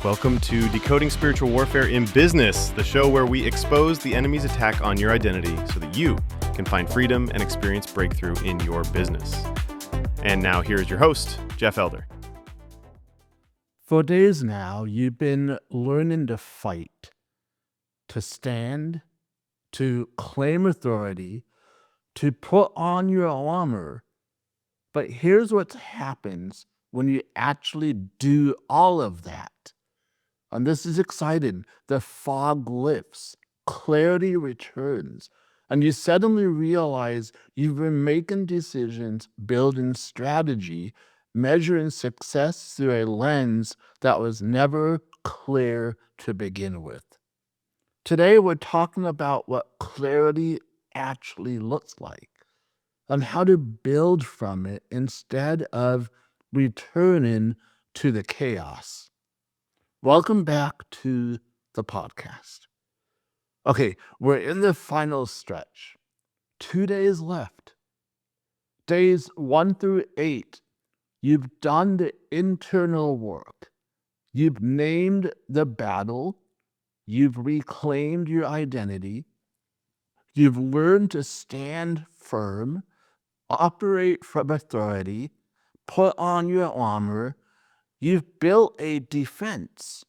Welcome to Decoding Spiritual Warfare in Business, the show where we expose the enemy's attack on your identity so that you can find freedom and experience breakthrough in your business. And now here's your host, Jeff Elder. For days now, you've been learning to fight, to stand, to claim authority, to put on your armor. But here's what happens when you actually do all of that. And this is exciting. The fog lifts, clarity returns, and you suddenly realize you've been making decisions, building strategy, measuring success through a lens that was never clear to begin with. Today, we're talking about what clarity actually looks like and how to build from it instead of returning to the chaos. Welcome back to the podcast. Okay, we're in the final stretch. 2 days left. Days 1 through 8, you've done the internal work. You've named the battle. You've reclaimed your identity. You've learned to stand firm, operate from authority, put on your armor. You've built a defense.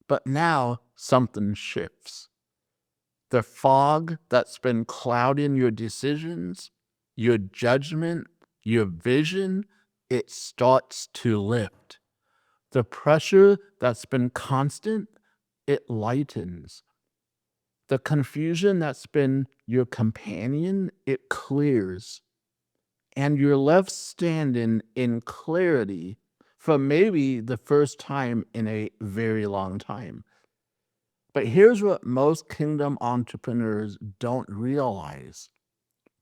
But now something shifts. The fog that's been clouding your decisions, your judgment, your vision, it starts to lift. The pressure that's been constant, it lightens. The confusion that's been your companion, it clears. And you're left standing in clarity for maybe the first time in a very long time. But here's what most kingdom entrepreneurs don't realize.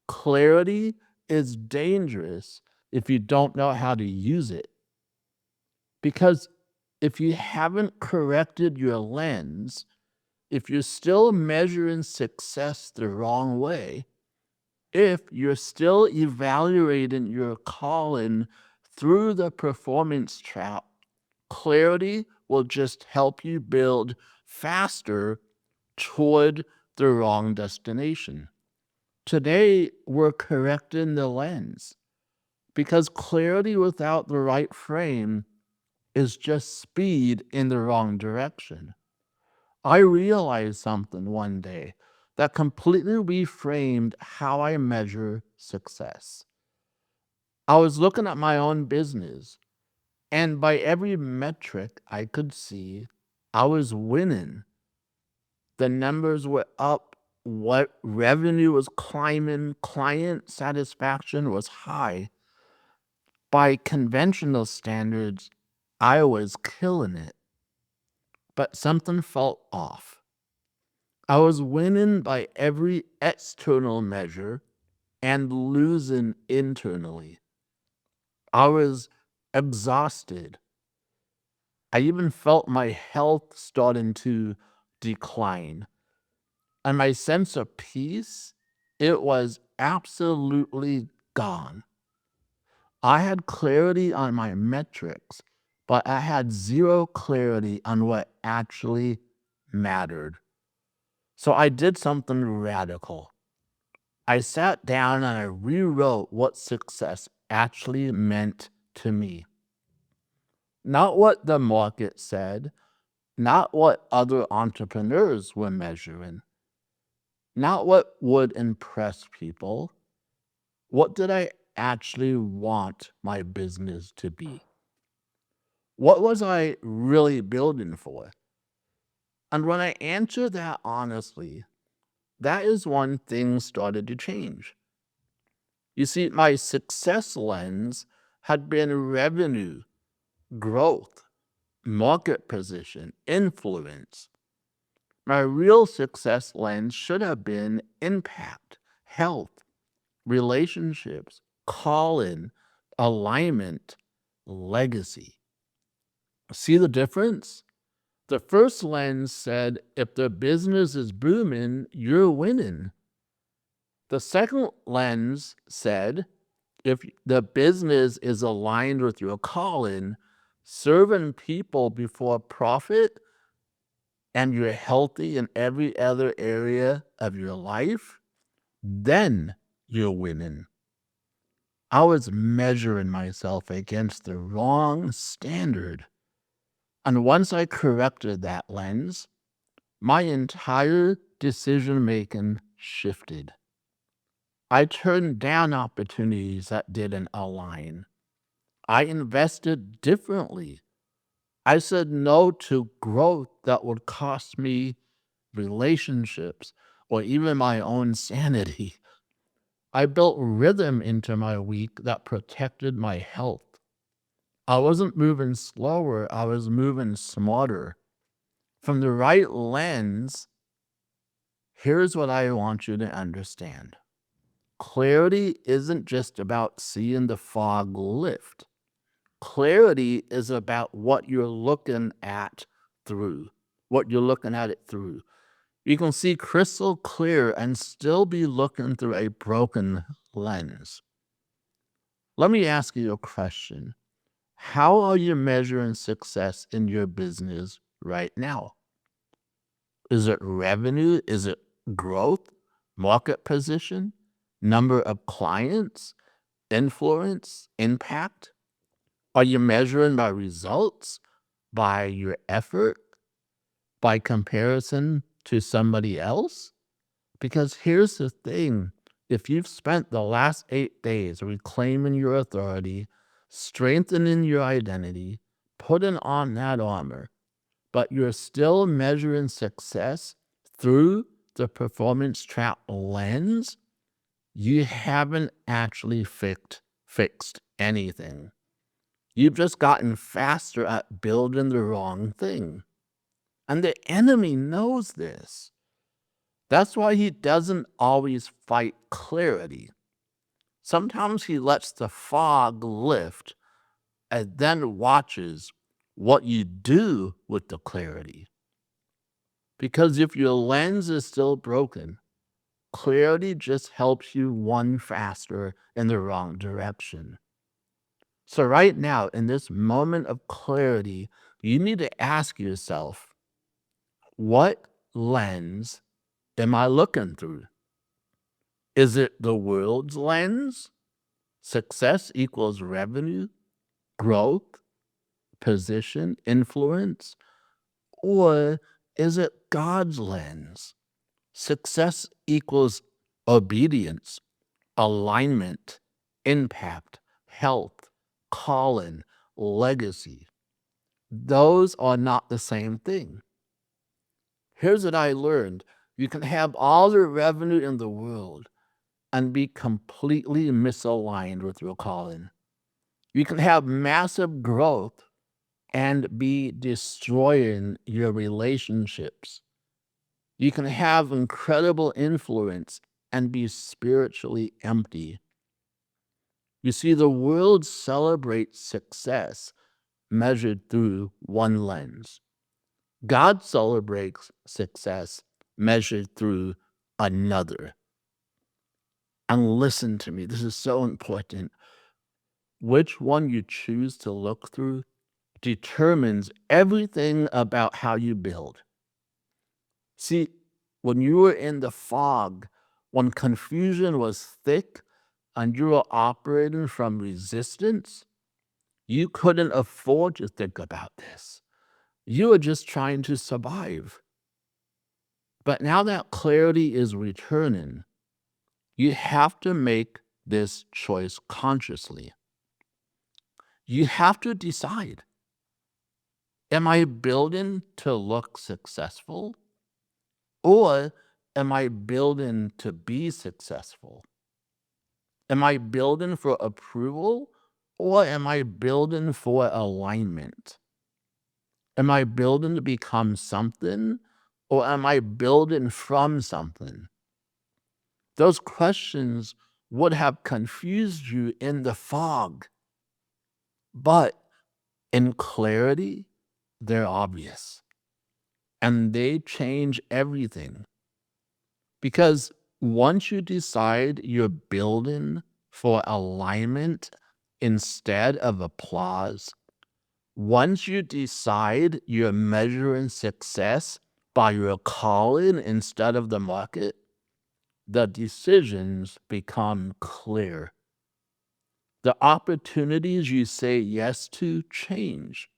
Clarity is dangerous if you don't know how to use it. Because if you haven't corrected your lens, if you're still measuring success the wrong way, if you're still evaluating your calling through the performance trap, clarity will just help you build faster toward the wrong destination. Today, we're correcting the lens because clarity without the right frame is just speed in the wrong direction. I realized something one day that completely reframed how I measure success. I was looking at my own business, and by every metric I could see, I was winning. The numbers were up, what revenue was climbing, client satisfaction was high. By conventional standards, I was killing it. But something felt off. I was winning by every external measure and losing internally. I was exhausted. I even felt my health starting to decline. And my sense of peace, it was absolutely gone. I had clarity on my metrics, but I had zero clarity on what actually mattered. So I did something radical. I sat down and I rewrote what success actually meant to me. Not what the market said, not what other entrepreneurs were measuring, not what would impress people. What did I actually want my business to be? What was I really building for? And when I answered that honestly, that is when things started to change. You see, my success lens had been revenue, growth, market position, influence. My real success lens should have been impact, health, relationships, calling, alignment, legacy. See the difference? The first lens said, if the business is booming, you're winning. The second lens said, if the business is aligned with your calling, serving people before profit, and you're healthy in every other area of your life, then you're winning. I was measuring myself against the wrong standard. And once I corrected that lens, my entire decision making shifted. I turned down opportunities that didn't align. I invested differently. I said no to growth that would cost me relationships or even my own sanity. I built rhythm into my week that protected my health. I wasn't moving slower, I was moving smarter. From the right lens, here's what I want you to understand. Clarity isn't just about seeing the fog lift. Clarity is about what you're looking at what you're looking at it through. You can see crystal clear and still be looking through a broken lens. Let me ask you a question. How are you measuring success in your business right now? Is it revenue? Is it growth, market position, number of clients, influence, impact? Are you measuring by results, by your effort, by comparison to somebody else? Because here's the thing. If you've spent the last 8 days reclaiming your authority, strengthening your identity, putting on that armor, but you're still measuring success through the performance trap lens, you haven't actually fixed anything. You've just gotten faster at building the wrong thing. And the enemy knows this. That's why he doesn't always fight clarity. Sometimes he lets the fog lift and then watches what you do with the clarity. Because if your lens is still broken, clarity just helps you run faster in the wrong direction. So, right now, in this moment of clarity, you need to ask yourself, what lens am I looking through? Is it the world's lens? Success equals revenue, growth, position, influence? Or is it God's lens? Success equals obedience, alignment, impact, health, calling, legacy. Those are not the same thing. Here's what I learned. You can have all the revenue in the world and be completely misaligned with your calling. You can have massive growth and be destroying your relationships. You can have incredible influence and be spiritually empty. You see, the world celebrates success measured through one lens. God celebrates success measured through another. And listen to me, this is so important. Which one you choose to look through determines everything about how you build. See, when you were in the fog, when confusion was thick and you were operating from resistance, you couldn't afford to think about this. You were just trying to survive. But now that clarity is returning, you have to make this choice consciously. You have to decide, am I building to look successful? Or am I building to be successful? Am I building for approval? Or am I building for alignment? Am I building to become something? Or am I building from something? Those questions would have confused you in the fog. But in clarity, they're obvious. And they change everything. Because once you decide you're building for alignment instead of applause, Once you decide you're measuring success by your calling instead of the market, the decisions become clear. The opportunities you say yes to change.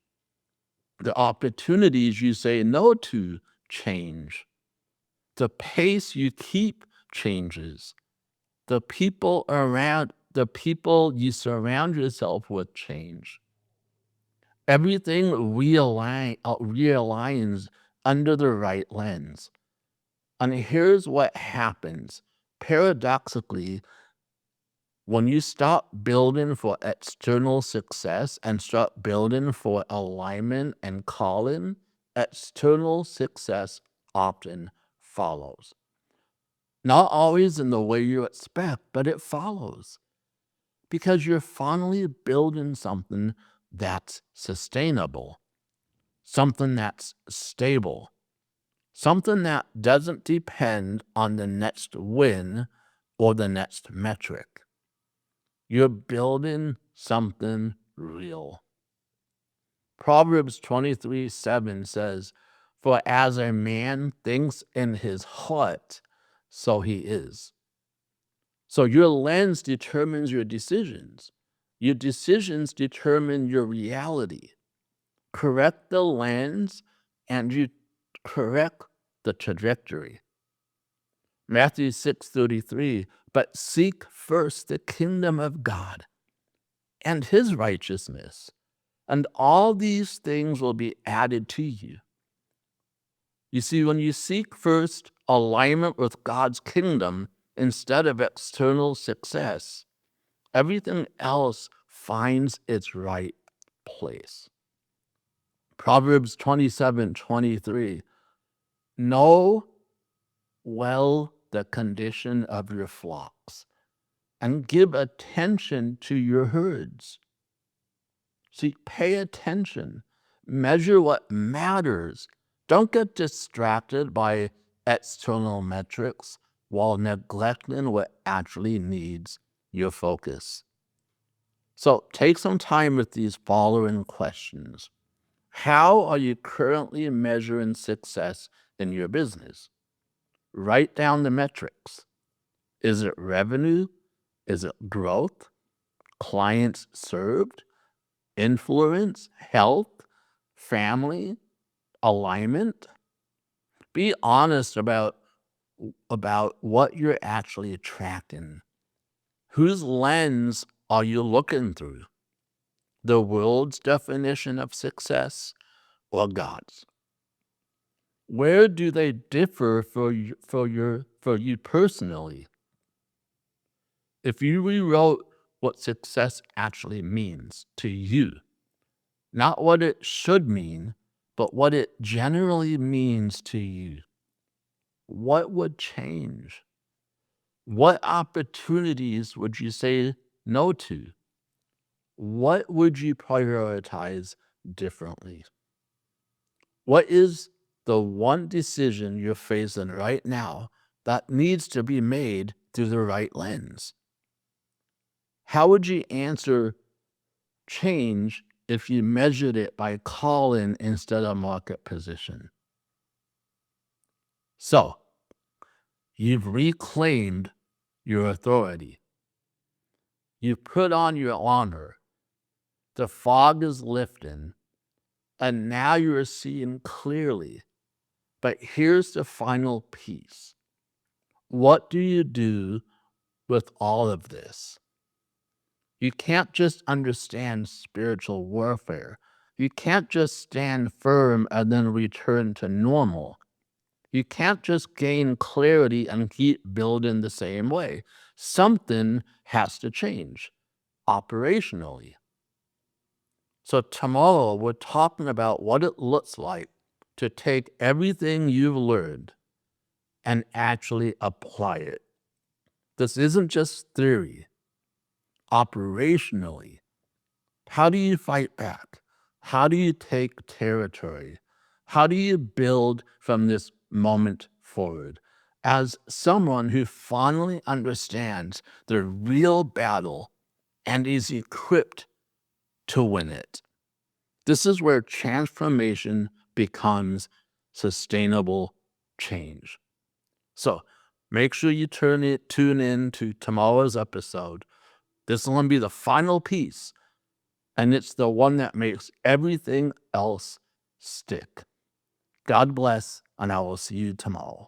The opportunities you say no to change. The pace you keep changes. The people you surround yourself with change. Everything realigns under the right lens. And here's what happens. Paradoxically, when you stop building for external success and start building for alignment and calling, external success often follows. Not always in the way you expect, but it follows because you're finally building something that's sustainable, something that's stable, something that doesn't depend on the next win or the next metric. You're building something real. Proverbs 23:7 says, "For as a man thinks in his heart, so he is." So your lens determines your decisions. Your decisions determine your reality. Correct the lens and you correct the trajectory. Matthew 6:33, "But seek first the kingdom of God and his righteousness, and all these things will be added to you." You see, when you seek first alignment with God's kingdom instead of external success, everything else finds its right place. Proverbs 27:23, "Know well the condition of your flocks and give attention to your herds." See, pay attention. Measure what matters. Don't get distracted by external metrics while neglecting what actually needs your focus. So take some time with these following questions. How are you currently measuring success in your business? Write down the metrics. Is it revenue? Is it growth? Clients served? Influence? Health? Family? Alignment? Be honest about what you're actually attracting. Whose lens are you looking through? The world's definition of success or God's? Where do they differ for you personally? If you rewrote what success actually means to you, not what it should mean, but what it generally means to you, what would change? What opportunities would you say no to? What would you prioritize differently? What is the one decision you're facing right now that needs to be made through the right lens? How would you answer change if you measured it by call-in instead of market position? So, you've reclaimed your authority. You've put on your honor. The fog is lifting, and now you're seeing clearly. But here's the final piece. What do you do with all of this? You can't just understand spiritual warfare. You can't just stand firm and then return to normal. You can't just gain clarity and keep building the same way. Something has to change operationally. So tomorrow we're talking about what it looks like to take everything you've learned and actually apply it. This isn't just theory. Operationally, how do you fight back? How do you take territory? How do you build from this moment forward as someone who finally understands the real battle and is equipped to win it? This is where transformation becomes sustainable change. So make sure you tune in to tomorrow's episode. This is going to be the final piece, and it's the one that makes everything else stick. God bless, and I will see you tomorrow.